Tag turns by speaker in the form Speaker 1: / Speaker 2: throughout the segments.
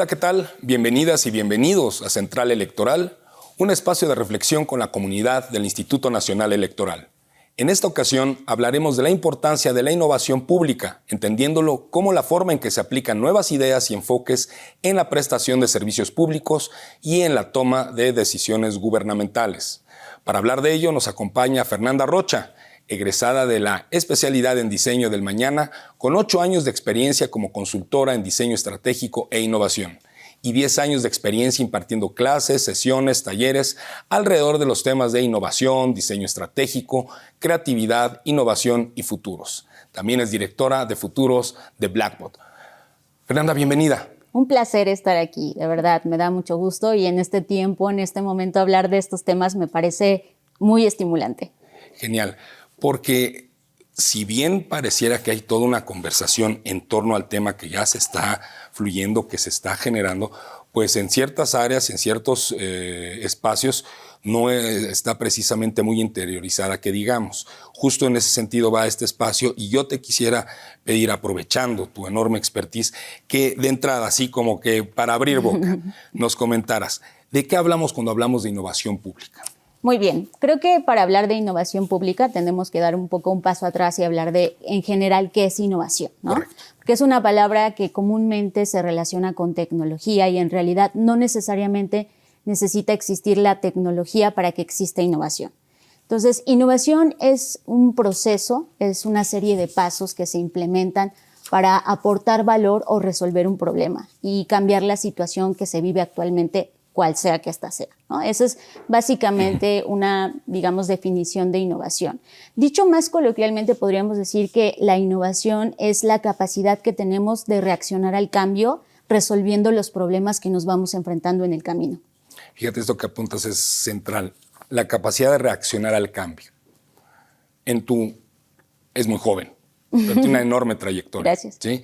Speaker 1: Hola, ¿qué tal? Bienvenidas y bienvenidos a Central Electoral, un espacio de reflexión con la comunidad del Instituto Nacional Electoral. En esta ocasión hablaremos de la importancia de la innovación pública, entendiéndolo como la forma en que se aplican nuevas ideas y enfoques en la prestación de servicios públicos y en la toma de decisiones gubernamentales. Para hablar de ello nos acompaña Fernanda Rocha, egresada de la especialidad en Diseño del Mañana, con 8 años de experiencia como consultora en diseño estratégico e innovación y 10 años de experiencia impartiendo clases, sesiones, talleres alrededor de los temas de innovación, diseño estratégico, creatividad, innovación y futuros. También es directora de futuros de Blackbot. Fernanda, bienvenida.
Speaker 2: Un placer estar aquí, de verdad, me da mucho gusto y en este tiempo, en este momento, hablar de estos temas me parece muy estimulante.
Speaker 1: Genial. Porque si bien pareciera que hay toda una conversación en torno al tema que ya se está fluyendo, que se está generando, pues en ciertas áreas, en ciertos espacios, no está precisamente muy interiorizada, que digamos. Justo en ese sentido va este espacio y yo te quisiera pedir, aprovechando tu enorme expertise, que de entrada, así como que para abrir boca, nos comentaras, ¿de qué hablamos cuando hablamos de innovación pública?
Speaker 2: Muy bien, creo que para hablar de innovación pública tenemos que dar un paso atrás y hablar de, en general, qué es innovación, ¿no?
Speaker 1: Correcto.
Speaker 2: Porque es una palabra que comúnmente se relaciona con tecnología y en realidad no necesariamente necesita existir la tecnología para que exista innovación. Entonces, innovación es un proceso, es una serie de pasos que se implementan para aportar valor o resolver un problema y cambiar la situación que se vive actualmente, cual sea que ésta sea, ¿no? Esa es básicamente una, digamos, definición de innovación. Dicho más coloquialmente, podríamos decir que la innovación es la capacidad que tenemos de reaccionar al cambio, resolviendo los problemas que nos vamos enfrentando en el camino.
Speaker 1: Fíjate, esto que apuntas es central, la capacidad de reaccionar al cambio. Es muy joven, pero tiene una enorme trayectoria.
Speaker 2: Gracias.
Speaker 1: ¿Sí?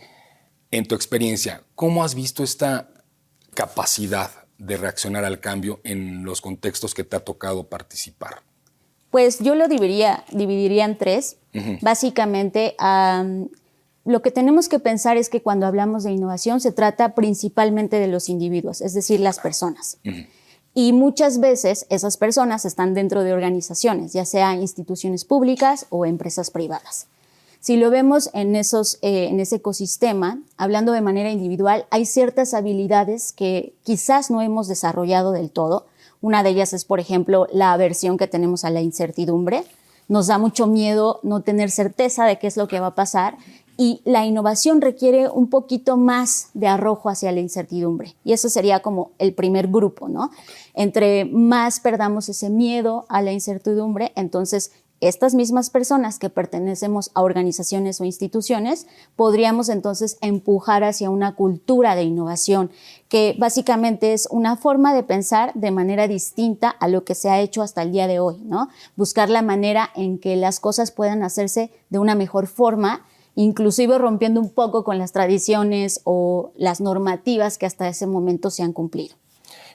Speaker 1: En tu experiencia, ¿cómo has visto esta capacidad de reaccionar al cambio en los contextos que te ha tocado participar?
Speaker 2: Pues yo lo dividiría en 3. Básicamente, lo que tenemos que pensar es que cuando hablamos de innovación se trata principalmente de los individuos, es decir, las personas. Y muchas veces esas personas están dentro de organizaciones, ya sea instituciones públicas o empresas privadas. Si lo vemos en ese ecosistema, hablando de manera individual, hay ciertas habilidades que quizás no hemos desarrollado del todo. Una de ellas es, por ejemplo, la aversión que tenemos a la incertidumbre. Nos da mucho miedo no tener certeza de qué es lo que va a pasar y la innovación requiere un poquito más de arrojo hacia la incertidumbre. Y eso sería como el primer grupo, ¿no? Entre más perdamos ese miedo a la incertidumbre, entonces estas mismas personas que pertenecemos a organizaciones o instituciones, podríamos entonces empujar hacia una cultura de innovación, que básicamente es una forma de pensar de manera distinta a lo que se ha hecho hasta el día de hoy, ¿no? Buscar la manera en que las cosas puedan hacerse de una mejor forma, inclusive rompiendo un poco con las tradiciones o las normativas que hasta ese momento se han cumplido.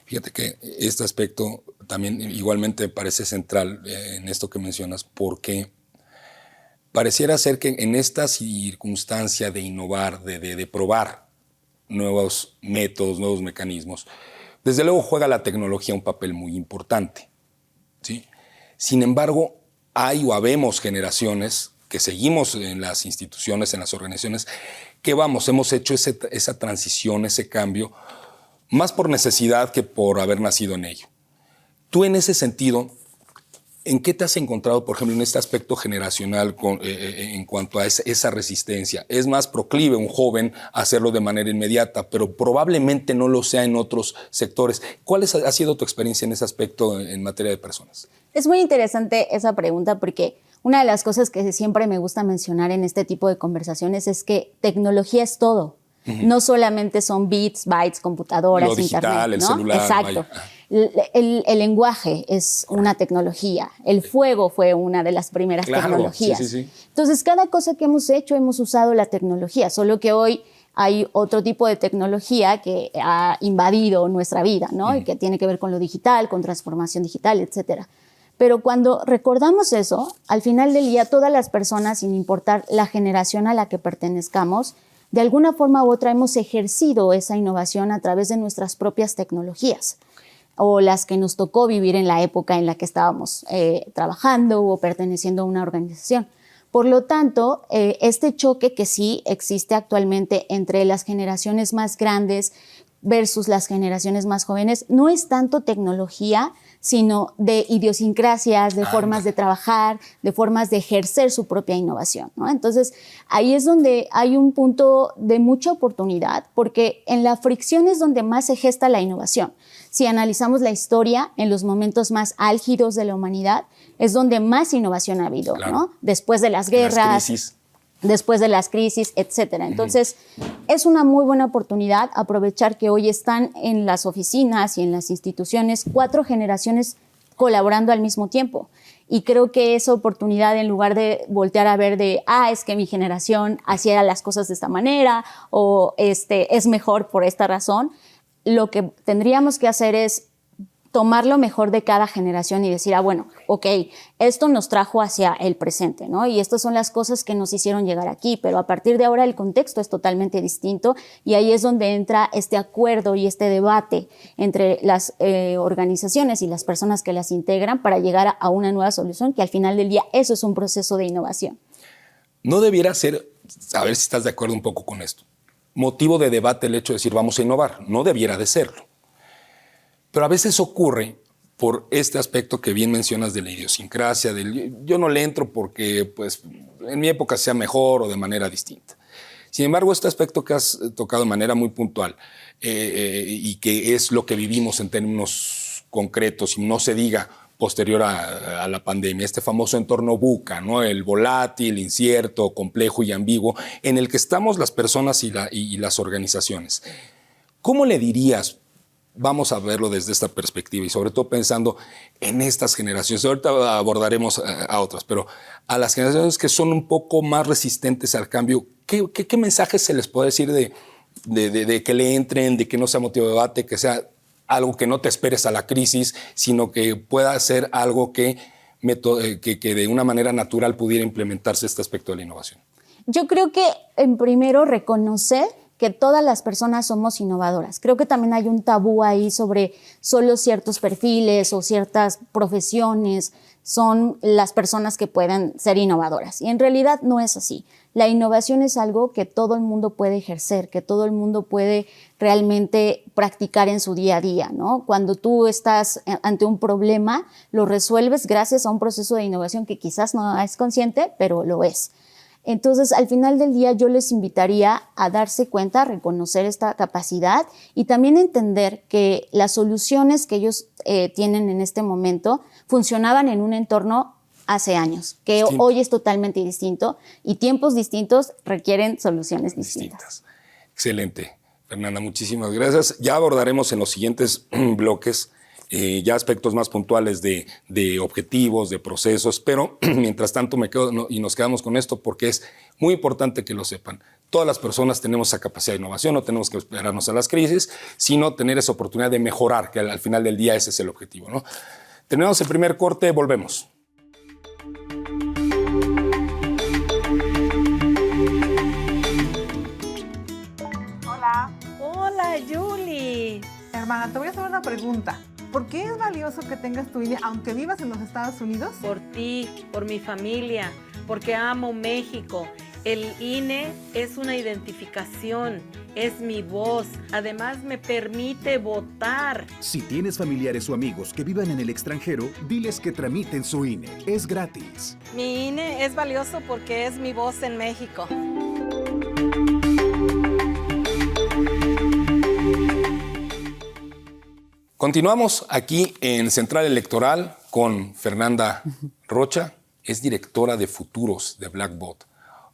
Speaker 1: Fíjate que este aspecto también igualmente parece central en esto que mencionas, porque pareciera ser que en esta circunstancia de innovar, de probar nuevos métodos, nuevos mecanismos, desde luego juega la tecnología un papel muy importante, ¿sí? Sin embargo, habemos generaciones que seguimos en las instituciones, en las organizaciones, que hemos hecho esa transición, ese cambio, más por necesidad que por haber nacido en ello. Tú en ese sentido, ¿en qué te has encontrado, por ejemplo, en este aspecto generacional en cuanto a esa resistencia? Es más proclive un joven a hacerlo de manera inmediata, pero probablemente no lo sea en otros sectores. ¿Cuál ha sido tu experiencia en ese aspecto en materia de personas?
Speaker 2: Es muy interesante esa pregunta porque una de las cosas que siempre me gusta mencionar en este tipo de conversaciones es que tecnología es todo. No solamente son bits, bytes, computadoras,
Speaker 1: lo digital,
Speaker 2: internet, ¿no?
Speaker 1: el celular.
Speaker 2: Exacto. El lenguaje es una tecnología. El fuego fue una de las primeras tecnologías.
Speaker 1: Sí.
Speaker 2: Entonces, cada cosa que hemos hecho, hemos usado la tecnología, solo que hoy hay otro tipo de tecnología que ha invadido nuestra vida, ¿no? Y que tiene que ver con lo digital, con transformación digital, etcétera. Pero cuando recordamos eso, al final del día, todas las personas, sin importar la generación a la que pertenezcamos, de alguna forma u otra hemos ejercido esa innovación a través de nuestras propias tecnologías o las que nos tocó vivir en la época en la que estábamos trabajando o perteneciendo a una organización. Por lo tanto, este choque que sí existe actualmente entre las generaciones más grandes versus las generaciones más jóvenes no es tanto tecnología, sino de idiosincrasias, de formas de trabajar, de formas de ejercer su propia innovación, ¿no? Entonces, ahí es donde hay un punto de mucha oportunidad, porque en la fricción es donde más se gesta la innovación. Si analizamos la historia, en los momentos más álgidos de la humanidad, es donde más innovación ha habido,
Speaker 1: claro,
Speaker 2: ¿no? Después de las guerras, después de las crisis, etcétera. Entonces, es una muy buena oportunidad aprovechar que hoy están en las oficinas y en las instituciones 4 generaciones colaborando al mismo tiempo. Y creo que esa oportunidad, en lugar de voltear a ver de, es que mi generación hacía las cosas de esta manera o es mejor por esta razón, lo que tendríamos que hacer es tomar lo mejor de cada generación y decir, bueno, ok, esto nos trajo hacia el presente, ¿no? Y estas son las cosas que nos hicieron llegar aquí, pero a partir de ahora el contexto es totalmente distinto y ahí es donde entra este acuerdo y este debate entre las organizaciones y las personas que las integran para llegar a una nueva solución, que al final del día eso es un proceso de innovación.
Speaker 1: No debiera ser, a ver si estás de acuerdo un poco con esto, motivo de debate el hecho de decir vamos a innovar, no debiera de serlo. Pero a veces ocurre por este aspecto que bien mencionas de la idiosincrasia, yo no le entro porque pues, en mi época sea mejor o de manera distinta. Sin embargo, este aspecto que has tocado de manera muy puntual y que es lo que vivimos en términos concretos, y no se diga posterior a la pandemia, este famoso entorno VUCA, ¿no? El volátil, incierto, complejo y ambiguo, en el que estamos las personas y las organizaciones. ¿Cómo le dirías? Vamos a verlo desde esta perspectiva y sobre todo pensando en estas generaciones. Ahorita abordaremos a otras, pero a las generaciones que son un poco más resistentes al cambio, ¿qué mensajes se les puede decir de que le entren, de que no sea motivo de debate, que sea algo que no te esperes a la crisis, sino que pueda ser algo que de una manera natural pudiera implementarse este aspecto de la innovación?
Speaker 2: Yo creo que en primero reconocer que todas las personas somos innovadoras. Creo que también hay un tabú ahí sobre solo ciertos perfiles o ciertas profesiones son las personas que pueden ser innovadoras. Y en realidad no es así. La innovación es algo que todo el mundo puede ejercer, que todo el mundo puede realmente practicar en su día a día, ¿no? Cuando tú estás ante un problema, lo resuelves gracias a un proceso de innovación que quizás no es consciente, pero lo es. Entonces, al final del día, yo les invitaría a darse cuenta, a reconocer esta capacidad y también entender que las soluciones que ellos tienen en este momento funcionaban en un entorno hace años, que hoy es totalmente distinto y tiempos distintos requieren soluciones distintas.
Speaker 1: Excelente. Fernanda, muchísimas gracias. Ya abordaremos en los siguientes bloques ya aspectos más puntuales de objetivos, de procesos, pero mientras tanto nos quedamos con esto porque es muy importante que lo sepan. Todas las personas tenemos esa capacidad de innovación, no tenemos que esperarnos a las crisis, sino tener esa oportunidad de mejorar, que al final del día ese es el objetivo, ¿no? Terminamos el primer corte, volvemos.
Speaker 3: Hola, Julie.
Speaker 4: Hermana, te voy a hacer una pregunta. ¿Por qué es valioso que tengas tu INE aunque vivas en los Estados Unidos?
Speaker 3: Por ti, por mi familia, porque amo México. El INE es una identificación, es mi voz. Además, me permite votar.
Speaker 5: Si tienes familiares o amigos que vivan en el extranjero, diles que tramiten su INE. Es gratis.
Speaker 6: Mi INE es valioso porque es mi voz en México.
Speaker 1: Continuamos aquí en Central Electoral con Fernanda Rocha, es directora de futuros de Blackbot.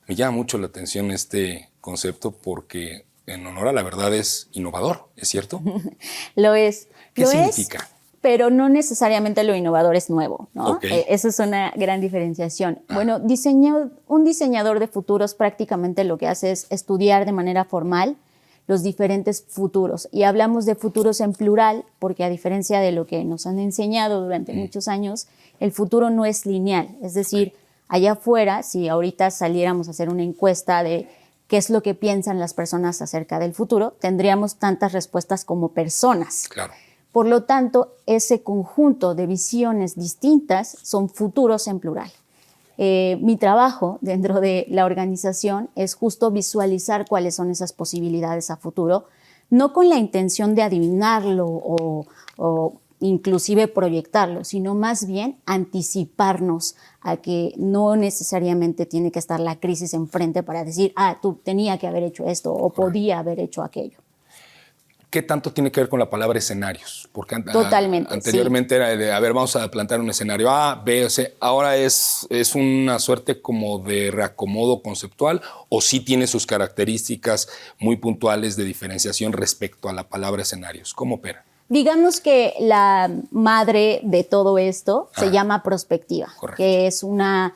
Speaker 1: Me llama mucho la atención este concepto porque en honor a la verdad es innovador, ¿es cierto?
Speaker 2: Lo es.
Speaker 1: ¿Qué significa?
Speaker 2: Pero no necesariamente lo innovador es nuevo, ¿no?
Speaker 1: Okay.
Speaker 2: Eso es una gran diferenciación. Bueno, un diseñador de futuros prácticamente lo que hace es estudiar de manera formal los diferentes futuros. Y hablamos de futuros en plural porque a diferencia de lo que nos han enseñado durante muchos años, el futuro no es lineal. Es decir, allá afuera, si ahorita saliéramos a hacer una encuesta de qué es lo que piensan las personas acerca del futuro, tendríamos tantas respuestas como personas.
Speaker 1: Claro.
Speaker 2: Por lo tanto, ese conjunto de visiones distintas son futuros en plural. Mi trabajo dentro de la organización es justo visualizar cuáles son esas posibilidades a futuro, no con la intención de adivinarlo o inclusive proyectarlo, sino más bien anticiparnos a que no necesariamente tiene que estar la crisis enfrente para decir, tú tenía que haber hecho esto o podía haber hecho aquello.
Speaker 1: ¿Qué tanto tiene que ver con la palabra escenarios? Porque
Speaker 2: Totalmente,
Speaker 1: anteriormente era de, a ver, vamos a plantear un escenario A, B, C. Ahora es una suerte como de reacomodo conceptual, o sí tiene sus características muy puntuales de diferenciación respecto a la palabra escenarios. ¿Cómo opera?
Speaker 2: Digamos que la madre de todo esto se llama prospectiva, que es una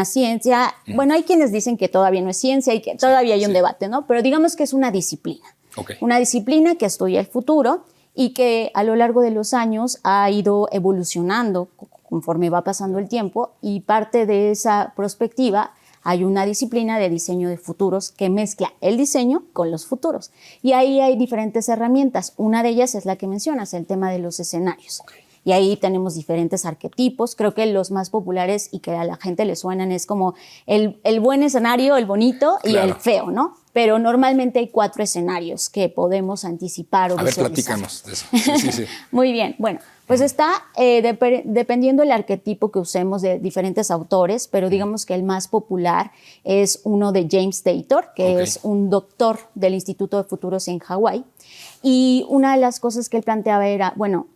Speaker 2: ciencia. Bueno, hay quienes dicen que todavía no es ciencia y que todavía hay un debate, ¿no? Pero digamos que es una disciplina.
Speaker 1: Okay.
Speaker 2: Una disciplina que estudia el futuro y que a lo largo de los años ha ido evolucionando conforme va pasando el tiempo, y parte de esa perspectiva hay una disciplina de diseño de futuros que mezcla el diseño con los futuros. Y ahí hay diferentes herramientas. Una de ellas es la que mencionas, el tema de los escenarios. Okay. Y ahí tenemos diferentes arquetipos. Creo que los más populares y que a la gente le suenan es como el buen escenario, el bonito y el feo, ¿no? Pero normalmente hay 4 escenarios que podemos anticipar o visualizar.
Speaker 1: A ver, platícanos de eso. Sí.
Speaker 2: Muy bien. Bueno, pues está dependiendo del arquetipo que usemos de diferentes autores, pero digamos que el más popular es uno de James Taylor, que es un doctor del Instituto de Futuros en Hawái. Y una de las cosas que él planteaba era, bueno,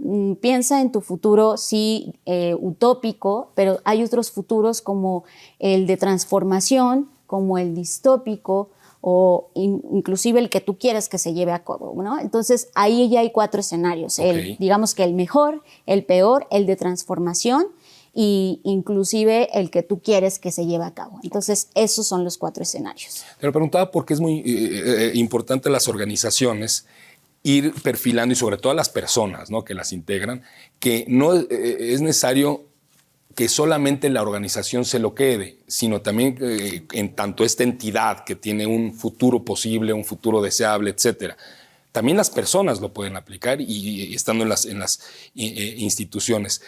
Speaker 2: piensa en tu futuro, sí, utópico, pero hay otros futuros como el de transformación, como el distópico, o inclusive el que tú quieres que se lleve a cabo, ¿no? Entonces, ahí ya hay 4 escenarios. Digamos que el mejor, el peor, el de transformación y inclusive el que tú quieres que se lleve a cabo. Entonces, esos son los 4 escenarios.
Speaker 1: Te lo preguntaba porque es muy importante las organizaciones ir perfilando, y sobre todo a las personas, ¿no?, que las integran, que no es necesario que solamente la organización se lo quede, sino también en tanto esta entidad que tiene un futuro posible, un futuro deseable, etcétera. También las personas lo pueden aplicar y estando en las instituciones.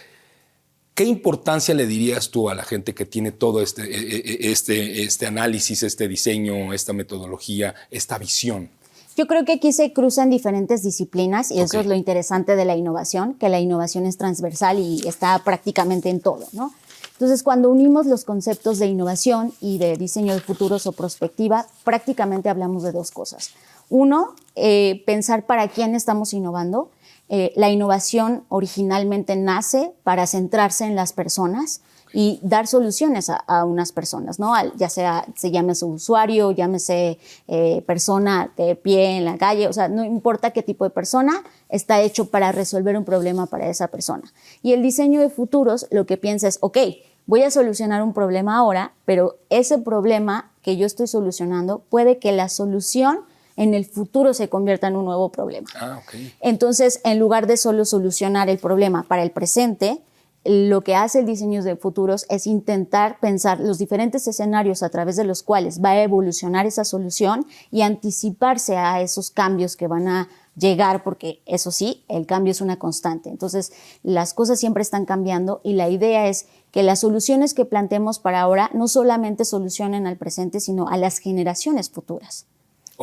Speaker 1: ¿Qué importancia le dirías tú a la gente que tiene todo este análisis, este diseño, esta metodología, esta visión?
Speaker 2: Yo creo que aquí se cruzan diferentes disciplinas y eso es lo interesante de la innovación, que la innovación es transversal y está prácticamente en todo, ¿no? Entonces, cuando unimos los conceptos de innovación y de diseño de futuros o prospectiva, prácticamente hablamos de 2 cosas. Uno, pensar para quién estamos innovando. La innovación originalmente nace para centrarse en las personas y dar soluciones a unas personas, ¿no? Ya sea se llame su usuario, llámese persona de pie en la calle, o sea, no importa qué tipo de persona, está hecho para resolver un problema para esa persona. Y el diseño de futuros lo que piensa es, voy a solucionar un problema ahora, pero ese problema que yo estoy solucionando puede que la solución en el futuro se convierta en un nuevo problema. Entonces, en lugar de solo solucionar el problema para el presente, lo que hace el diseño de futuros es intentar pensar los diferentes escenarios a través de los cuales va a evolucionar esa solución y anticiparse a esos cambios que van a llegar, porque eso sí, el cambio es una constante. Entonces, las cosas siempre están cambiando y la idea es que las soluciones que planteemos para ahora no solamente solucionen al presente, sino a las generaciones futuras.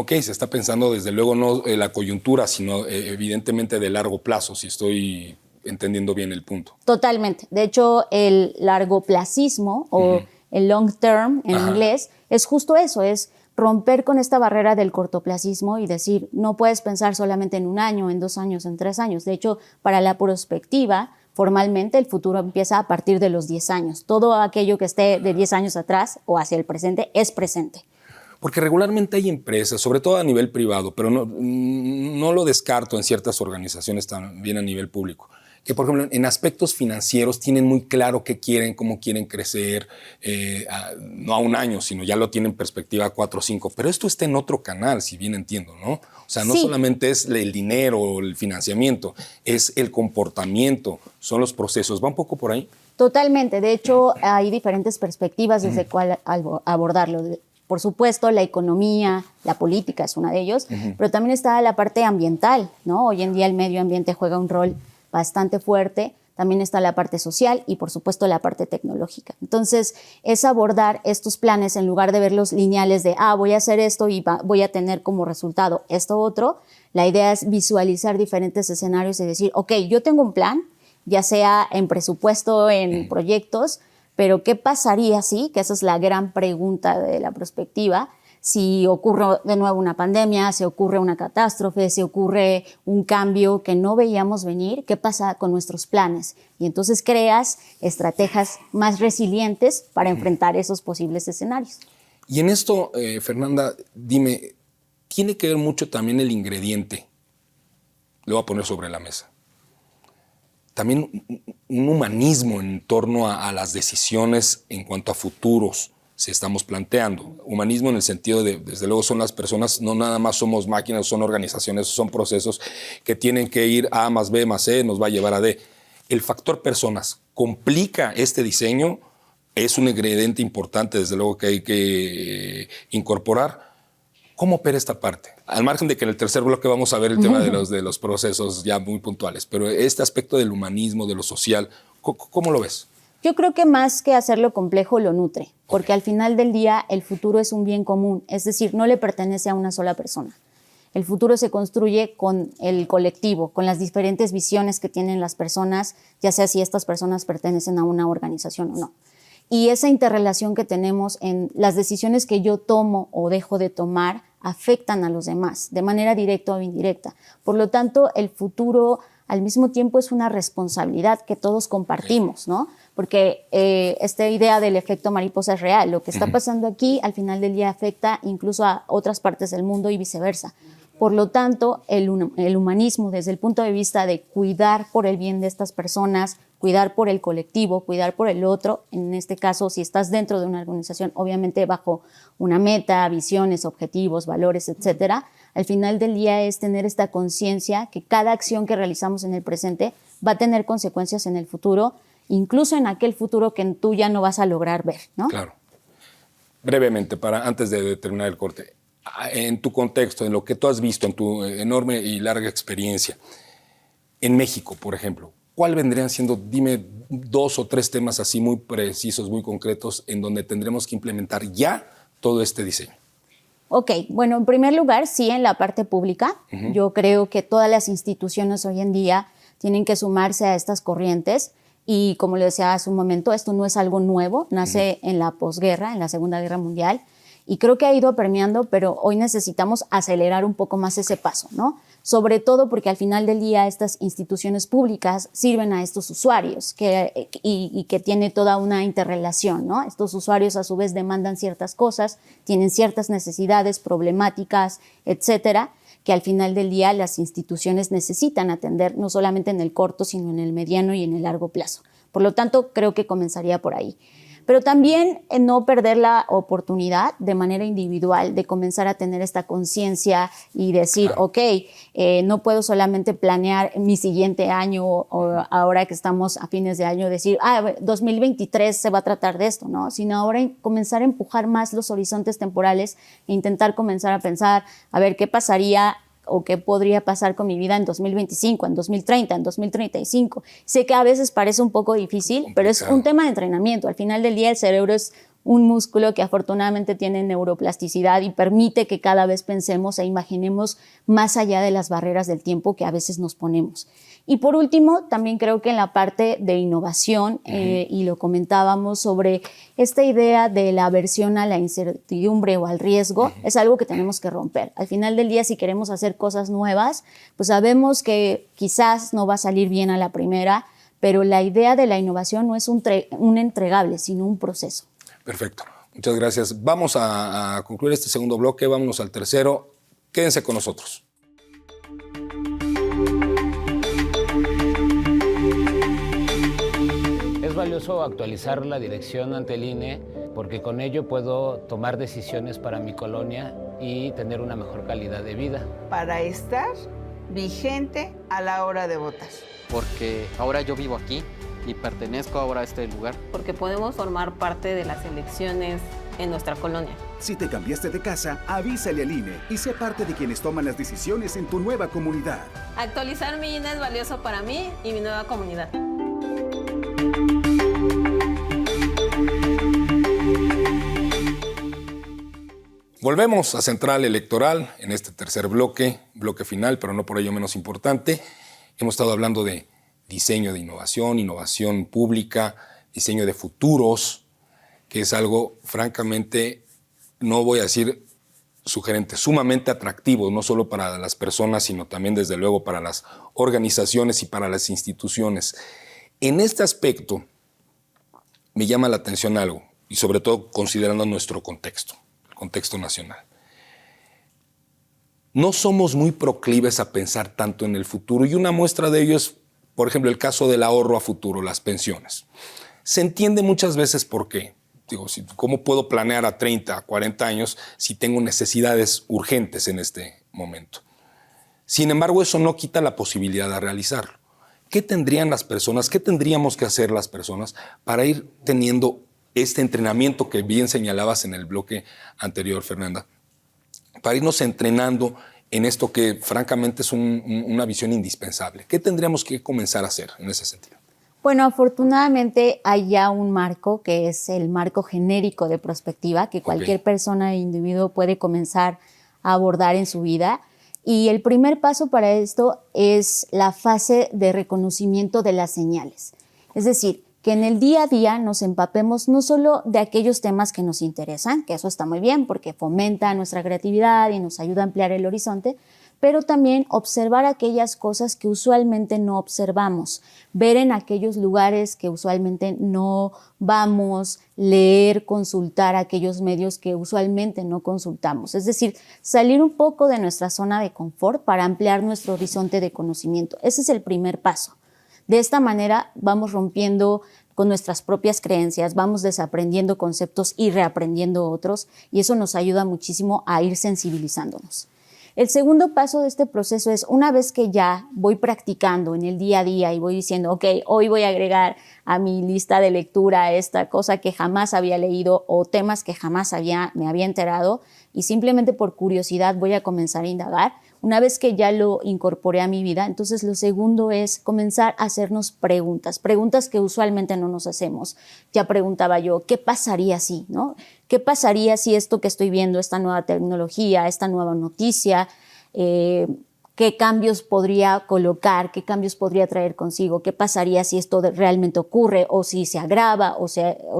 Speaker 1: Se está pensando desde luego no en la coyuntura, sino evidentemente de largo plazo, si estoy entendiendo bien el punto.
Speaker 2: Totalmente. De hecho, el largoplacismo o el long term en inglés es justo eso, es romper con esta barrera del cortoplacismo y decir, no puedes pensar solamente en 1 año, en 2 años, en 3 años. De hecho, para la prospectiva, formalmente el futuro empieza a partir de los 10 años. Todo aquello que esté de 10 años atrás o hacia el presente es presente.
Speaker 1: Porque regularmente hay empresas, sobre todo a nivel privado, pero no lo descarto en ciertas organizaciones también a nivel público, que por ejemplo en aspectos financieros tienen muy claro qué quieren, cómo quieren crecer, no a 1 año, sino ya lo tienen en perspectiva 4 o 5, pero esto está en otro canal, si bien entiendo, ¿no? O sea, no solamente es el dinero o el financiamiento, es el comportamiento, son los procesos. ¿Va un poco por ahí?
Speaker 2: Totalmente. De hecho, hay diferentes perspectivas desde cuál abordarlo. Por supuesto, la economía, la política es una de ellos, pero también está la parte ambiental, ¿no? Hoy en día el medio ambiente juega un rol bastante fuerte. También está la parte social y, por supuesto, la parte tecnológica. Entonces, es abordar estos planes en lugar de verlos lineales de, voy a hacer esto y voy a tener como resultado esto otro. La idea es visualizar diferentes escenarios y decir, ok, yo tengo un plan, ya sea en presupuesto, en proyectos, pero ¿qué pasaría si? Que esa es la gran pregunta de la prospectiva. Si ocurre de nuevo una pandemia, si ocurre una catástrofe, si ocurre un cambio que no veíamos venir, ¿qué pasa con nuestros planes? Y entonces creas estrategias más resilientes para enfrentar esos posibles escenarios.
Speaker 1: Y en esto, Fernanda, dime, tiene que ver mucho también el ingrediente. Lo voy a poner sobre la mesa. También un humanismo en torno a las decisiones en cuanto a futuros si estamos planteando. Humanismo en el sentido de, desde luego, son las personas, no nada más somos máquinas, son organizaciones, son procesos que tienen que ir A más B más C, nos va a llevar a D. El factor personas complica este diseño, es un ingrediente importante, desde luego, que hay que incorporar. ¿Cómo opera esta parte? Al margen de que en el tercer bloque vamos a ver el tema de los procesos ya muy puntuales, pero este aspecto del humanismo, de lo social, ¿cómo lo ves?
Speaker 2: Yo creo que más que hacerlo complejo, lo nutre, porque al final del día el futuro es un bien común, es decir, no le pertenece a una sola persona. El futuro se construye con el colectivo, con las diferentes visiones que tienen las personas, ya sea si estas personas pertenecen a una organización o no. Y esa interrelación que tenemos en las decisiones que yo tomo o dejo de tomar afectan a los demás, de manera directa o indirecta. Por lo tanto, el futuro al mismo tiempo es una responsabilidad que todos compartimos, ¿no? Porque esta idea del efecto mariposa es real. Lo que está pasando aquí, al final del día, afecta incluso a otras partes del mundo y viceversa. Por lo tanto, el humanismo, desde el punto de vista de cuidar por el bien de estas personas, cuidar por el colectivo, cuidar por el otro, en este caso, si estás dentro de una organización, obviamente bajo una meta, visiones, objetivos, valores, etcétera, al final del día es tener esta conciencia que cada acción que realizamos en el presente va a tener consecuencias en el futuro, incluso en aquel futuro que tú ya no vas a lograr ver, ¿no?
Speaker 1: Claro. Brevemente, antes de terminar el corte, en tu contexto, en lo que tú has visto, en tu enorme y larga experiencia, en México, por ejemplo, ¿cuál vendrían siendo, dime, 2 o 3 temas así muy precisos, muy concretos, en donde tendremos que implementar ya todo este diseño?
Speaker 2: Ok, bueno, en primer lugar, sí, en la parte pública. Yo creo que todas las instituciones hoy en día tienen que sumarse a estas corrientes. Y como le decía hace un momento, esto no es algo nuevo, nace en la posguerra, en la Segunda Guerra Mundial, y creo que ha ido permeando, pero hoy necesitamos acelerar un poco más ese paso, ¿no? Sobre todo porque al final del día estas instituciones públicas sirven a estos usuarios y que tiene toda una interrelación, ¿no? Estos usuarios a su vez demandan ciertas cosas, tienen ciertas necesidades, problemáticas, etcétera, que al final del día las instituciones necesitan atender no solamente en el corto, sino en el mediano y en el largo plazo. Por lo tanto, creo que comenzaría por ahí. Pero también no perder la oportunidad de manera individual de comenzar a tener esta conciencia y decir, claro, ok, no puedo solamente planear mi siguiente año o ahora que estamos a fines de año, decir, 2023 se va a tratar de esto, ¿no? Sino ahora comenzar a empujar más los horizontes temporales e intentar comenzar a pensar, a ver, ¿qué pasaría o qué podría pasar con mi vida en 2025, en 2030, en 2035. Sé que a veces parece un poco difícil, pero es un tema de entrenamiento. Al final del día el cerebro es un músculo que afortunadamente tiene neuroplasticidad y permite que cada vez pensemos e imaginemos más allá de las barreras del tiempo que a veces nos ponemos. Y por último, también creo que en la parte de innovación, y lo comentábamos sobre esta idea de la aversión a la incertidumbre o al riesgo, es algo que tenemos que romper. Al final del día, si queremos hacer cosas nuevas, pues sabemos que quizás no va a salir bien a la primera, pero la idea de la innovación no es un entregable, sino un proceso.
Speaker 1: Perfecto. Muchas gracias. Vamos a concluir este segundo bloque. Vámonos al tercero. Quédense con nosotros.
Speaker 7: Es valioso actualizar la dirección ante el INE porque con ello puedo tomar decisiones para mi colonia y tener una mejor calidad de vida.
Speaker 8: Para estar vigente a la hora de votar.
Speaker 9: Porque ahora yo vivo aquí y pertenezco ahora a este lugar.
Speaker 10: Porque podemos formar parte de las elecciones en nuestra colonia.
Speaker 5: Si te cambiaste de casa, avísale al INE y sé parte de quienes toman las decisiones en tu nueva comunidad.
Speaker 6: Actualizar mi INE es valioso para mí y mi nueva comunidad.
Speaker 1: Volvemos a Central Electoral en este tercer bloque final, pero no por ello menos importante. Hemos estado hablando de diseño de innovación, innovación pública, diseño de futuros, que es algo francamente, no voy a decir sugerente, sumamente atractivo, no solo para las personas, sino también desde luego para las organizaciones y para las instituciones. En este aspecto me llama la atención algo, y sobre todo considerando nuestro contexto nacional. No somos muy proclives a pensar tanto en el futuro, y una muestra de ello es, por ejemplo, el caso del ahorro a futuro, las pensiones. Se entiende muchas veces por qué. Digo, ¿cómo puedo planear a 30, a 40 años si tengo necesidades urgentes en este momento? Sin embargo, eso no quita la posibilidad de realizarlo. ¿Qué tendrían las personas, qué tendríamos que hacer las personas para ir teniendo este entrenamiento que bien señalabas en el bloque anterior, Fernanda, para irnos entrenando en esto que francamente es una visión indispensable? ¿Qué tendríamos que comenzar a hacer en ese sentido?
Speaker 2: Bueno, afortunadamente hay ya un marco que es el marco genérico de prospectiva que cualquier persona e individuo puede comenzar a abordar en su vida. Y el primer paso para esto es la fase de reconocimiento de las señales. Es decir, que en el día a día nos empapemos no solo de aquellos temas que nos interesan, que eso está muy bien porque fomenta nuestra creatividad y nos ayuda a ampliar el horizonte, pero también observar aquellas cosas que usualmente no observamos, ver en aquellos lugares que usualmente no vamos, leer, consultar aquellos medios que usualmente no consultamos. Es decir, salir un poco de nuestra zona de confort para ampliar nuestro horizonte de conocimiento. Ese es el primer paso. De esta manera vamos rompiendo con nuestras propias creencias, vamos desaprendiendo conceptos y reaprendiendo otros, y eso nos ayuda muchísimo a ir sensibilizándonos. El segundo paso de este proceso es, una vez que ya voy practicando en el día a día y voy diciendo, ok, hoy voy a agregar a mi lista de lectura esta cosa que jamás había leído o temas que jamás me había enterado, y simplemente por curiosidad voy a comenzar a indagar. Una vez que ya lo incorporé a mi vida, entonces lo segundo es comenzar a hacernos preguntas que usualmente no nos hacemos. Ya preguntaba yo, ¿qué pasaría si, no? ¿Qué pasaría si esto que estoy viendo, esta nueva tecnología, esta nueva noticia, qué cambios podría colocar, qué cambios podría traer consigo, qué pasaría si esto realmente ocurre o si se agrava o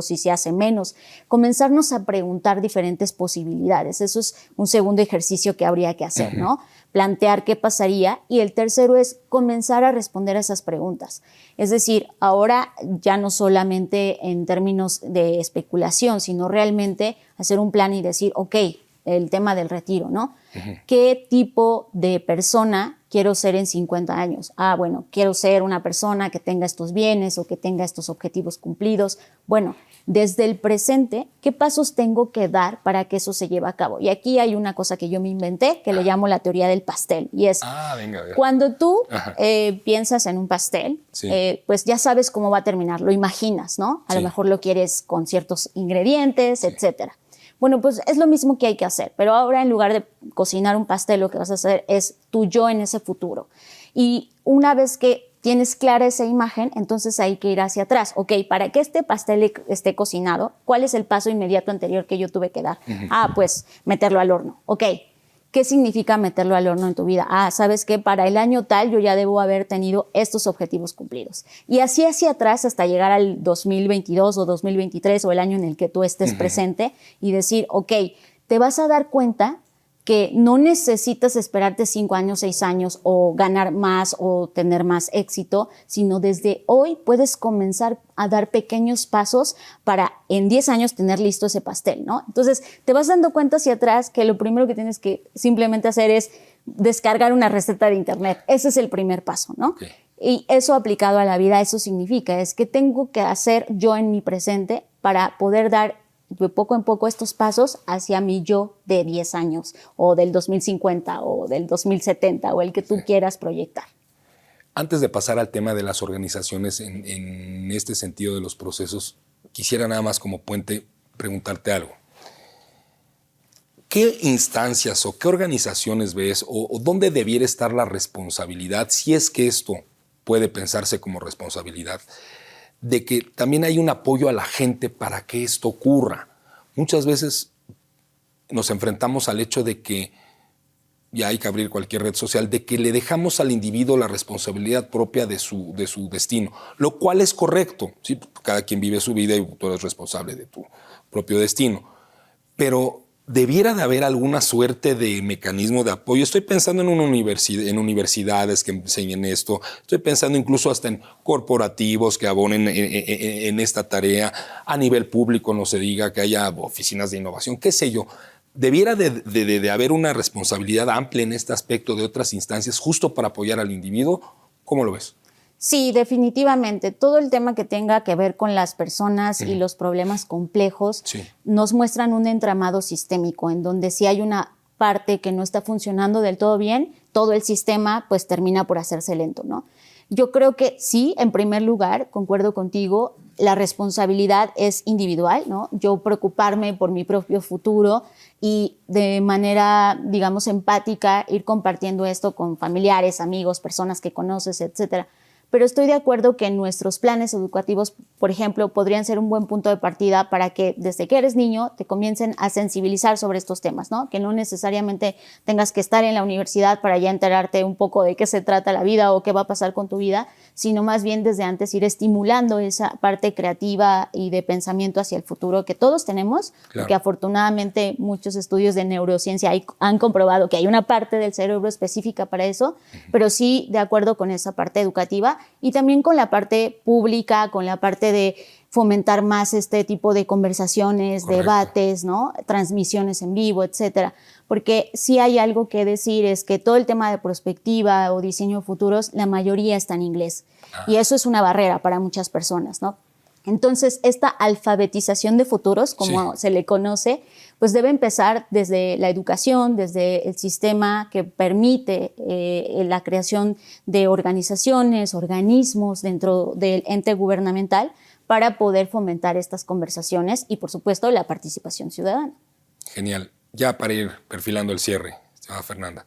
Speaker 2: si se hace menos? Comenzarnos a preguntar diferentes posibilidades. Eso es un segundo ejercicio que habría que hacer, ¿no? Plantear qué pasaría. Y el tercero es comenzar a responder a esas preguntas. Es decir, ahora ya no solamente en términos de especulación, sino realmente hacer un plan y decir, ok, el tema del retiro, ¿no? ¿Qué tipo de persona quiero ser en 50 años? Bueno, quiero ser una persona que tenga estos bienes o que tenga estos objetivos cumplidos. Bueno, desde el presente, ¿qué pasos tengo que dar para que eso se lleve a cabo? Y aquí hay una cosa que yo me inventé, que le llamo la teoría del pastel. Y es, cuando tú piensas en un pastel, sí, pues ya sabes cómo va a terminar, lo imaginas, ¿no? A lo mejor lo quieres con ciertos ingredientes, etcétera. Bueno, pues es lo mismo que hay que hacer, pero ahora en lugar de cocinar un pastel, lo que vas a hacer es tu yo en ese futuro. Y una vez que tienes clara esa imagen, entonces hay que ir hacia atrás. Ok, para que este pastel esté cocinado, ¿cuál es el paso inmediato anterior que yo tuve que dar? Pues meterlo al horno. Ok, ¿qué significa meterlo al horno en tu vida? ¿Sabes qué? Para el año tal yo ya debo haber tenido estos objetivos cumplidos. Y así hacia atrás hasta llegar al 2022 o 2023 o el año en el que tú estés presente y decir, ok, te vas a dar cuenta que no necesitas esperarte 5 años, 6 años o ganar más o tener más éxito, sino desde hoy puedes comenzar a dar pequeños pasos para en 10 años tener listo ese pastel, ¿no? Entonces te vas dando cuenta hacia atrás que lo primero que tienes que simplemente hacer es descargar una receta de internet. Ese es el primer paso, ¿no? Okay. Y eso aplicado a la vida, eso significa, es que tengo que hacer yo en mi presente para poder dar de poco en poco estos pasos hacia mi yo de 10 años o del 2050 o del 2070 o el que tú quieras proyectar.
Speaker 1: Antes de pasar al tema de las organizaciones en este sentido de los procesos, quisiera nada más como puente preguntarte algo. ¿qué instancias o qué organizaciones ves o dónde debiera estar la responsabilidad, si es que esto puede pensarse como responsabilidad, de que también hay un apoyo a la gente para que esto ocurra? Muchas veces nos enfrentamos al hecho de que ya hay que abrir cualquier red social, de que le dejamos al individuo la responsabilidad propia de su destino, lo cual es correcto, ¿sí? Cada quien vive su vida y tú eres responsable de tu propio destino, pero debiera de haber alguna suerte de mecanismo de apoyo. Estoy pensando en en universidades que enseñen esto, estoy pensando incluso hasta en corporativos que abonen en esta tarea, a nivel público, no se diga, que haya oficinas de innovación, qué sé yo. Debiera de haber una responsabilidad amplia en este aspecto de otras instancias justo para apoyar al individuo. ¿Cómo lo ves?
Speaker 2: Sí, definitivamente. Todo el tema que tenga que ver con las personas y los problemas complejos nos muestran un entramado sistémico en donde si hay una parte que no está funcionando del todo bien, todo el sistema pues termina por hacerse lento, ¿no? Yo creo que sí, en primer lugar, concuerdo contigo, la responsabilidad es individual, ¿no? Yo preocuparme por mi propio futuro y de manera, digamos, empática ir compartiendo esto con familiares, amigos, personas que conoces, etcétera. Pero estoy de acuerdo que nuestros planes educativos, por ejemplo, podrían ser un buen punto de partida para que desde que eres niño te comiencen a sensibilizar sobre estos temas, ¿no? Que no necesariamente tengas que estar en la universidad para ya enterarte un poco de qué se trata la vida o qué va a pasar con tu vida, sino más bien desde antes ir estimulando esa parte creativa y de pensamiento hacia el futuro que todos tenemos, porque afortunadamente muchos estudios de neurociencia han comprobado que hay una parte del cerebro específica para eso, pero sí de acuerdo con esa parte educativa y también con la parte pública, con la parte de fomentar más este tipo de conversaciones, debates, ¿no? Transmisiones en vivo, etcétera. Porque sí hay algo que decir, es que todo el tema de prospectiva o diseño de futuros, la mayoría está en inglés. Y eso es una barrera para muchas personas, ¿no? Entonces, esta alfabetización de futuros, como se le conoce, pues debe empezar desde la educación, desde el sistema que permite la creación de organizaciones, organismos dentro del ente gubernamental para poder fomentar estas conversaciones y, por supuesto, la participación ciudadana.
Speaker 1: Genial. Ya para ir perfilando el cierre, Fernanda,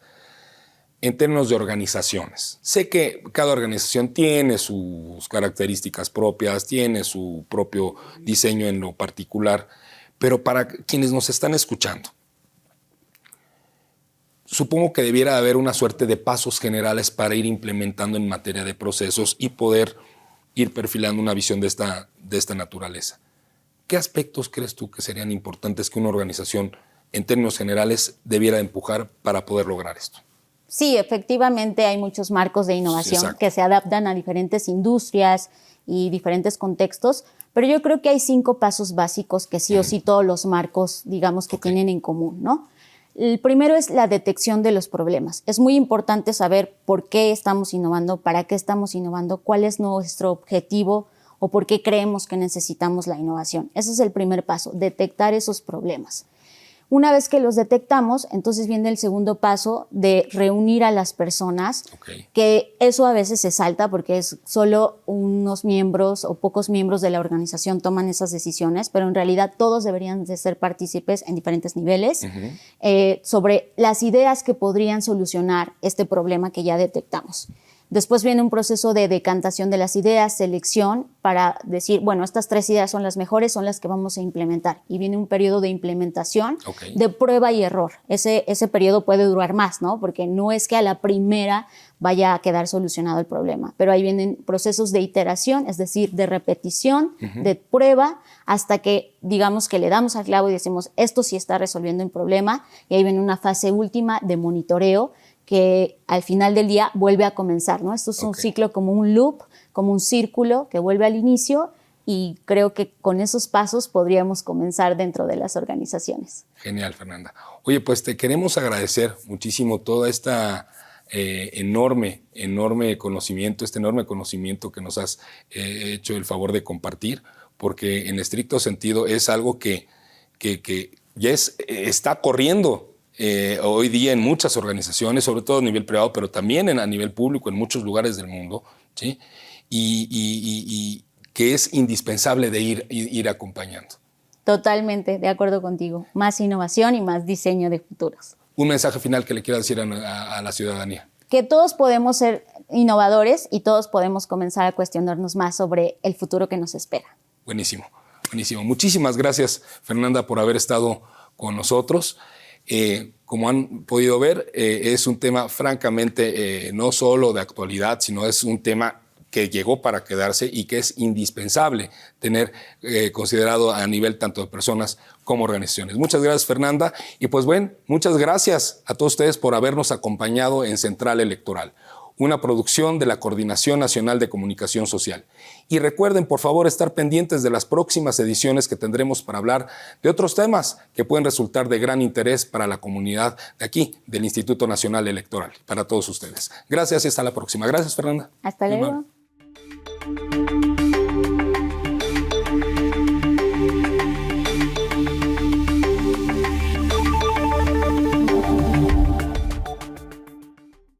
Speaker 1: en términos de organizaciones, sé que cada organización tiene sus características propias, tiene su propio diseño en lo particular, pero para quienes nos están escuchando, supongo que debiera haber una suerte de pasos generales para ir implementando en materia de procesos y poder ir perfilando una visión de esta naturaleza. ¿Qué aspectos crees tú que serían importantes que una organización, en términos generales, debiera empujar para poder lograr esto?
Speaker 2: Sí, efectivamente hay muchos marcos de innovación que se adaptan a diferentes industrias y diferentes contextos, pero yo creo que hay 5 pasos básicos que sí o sí todos los marcos, digamos, que tienen en común, ¿no? El primero es la detección de los problemas. Es muy importante saber por qué estamos innovando, para qué estamos innovando, cuál es nuestro objetivo o por qué creemos que necesitamos la innovación. Ese es el primer paso, detectar esos problemas. Una vez que los detectamos, entonces viene el segundo paso de reunir a las personas, que eso a veces se salta porque es solo unos miembros o pocos miembros de la organización toman esas decisiones, pero en realidad todos deberían de ser partícipes en diferentes niveles sobre las ideas que podrían solucionar este problema que ya detectamos. Después viene un proceso de decantación de las ideas, selección, para decir, bueno, estas 3 ideas son las mejores, son las que vamos a implementar. Y viene un periodo de implementación, de prueba y error. Ese periodo puede durar más, ¿no? Porque no es que a la primera vaya a quedar solucionado el problema. Pero ahí vienen procesos de iteración, es decir, de repetición, de prueba, hasta que, digamos, que le damos al clavo y decimos, esto sí está resolviendo un problema. Y ahí viene una fase última de monitoreo, que al final del día vuelve a comenzar, ¿no? Esto es un ciclo como un loop, como un círculo que vuelve al inicio y creo que con esos pasos podríamos comenzar dentro de las organizaciones.
Speaker 1: Genial, Fernanda. Oye, pues te queremos agradecer muchísimo toda esta enorme conocimiento, este enorme conocimiento que nos has hecho el favor de compartir, porque en estricto sentido es algo que ya está corriendo hoy día en muchas organizaciones, sobre todo a nivel privado, pero también a nivel público en muchos lugares del mundo, ¿sí? Y que es indispensable de ir acompañando.
Speaker 2: Totalmente, de acuerdo contigo. Más innovación y más diseño de futuros.
Speaker 1: Un mensaje final que le quiera decir a la ciudadanía.
Speaker 2: Que todos podemos ser innovadores y todos podemos comenzar a cuestionarnos más sobre el futuro que nos espera.
Speaker 1: Buenísimo, buenísimo. Muchísimas gracias, Fernanda, por haber estado con nosotros. Como han podido ver, es un tema francamente no solo de actualidad, sino es un tema que llegó para quedarse y que es indispensable tener considerado a nivel tanto de personas como organizaciones. Muchas gracias, Fernanda. Y pues bueno, muchas gracias a todos ustedes por habernos acompañado en Central Electoral, una producción de la Coordinación Nacional de Comunicación Social. Y recuerden, por favor, estar pendientes de las próximas ediciones que tendremos para hablar de otros temas que pueden resultar de gran interés para la comunidad de aquí, del Instituto Nacional Electoral, para todos ustedes. Gracias y hasta la próxima. Gracias, Fernanda.
Speaker 2: Hasta luego.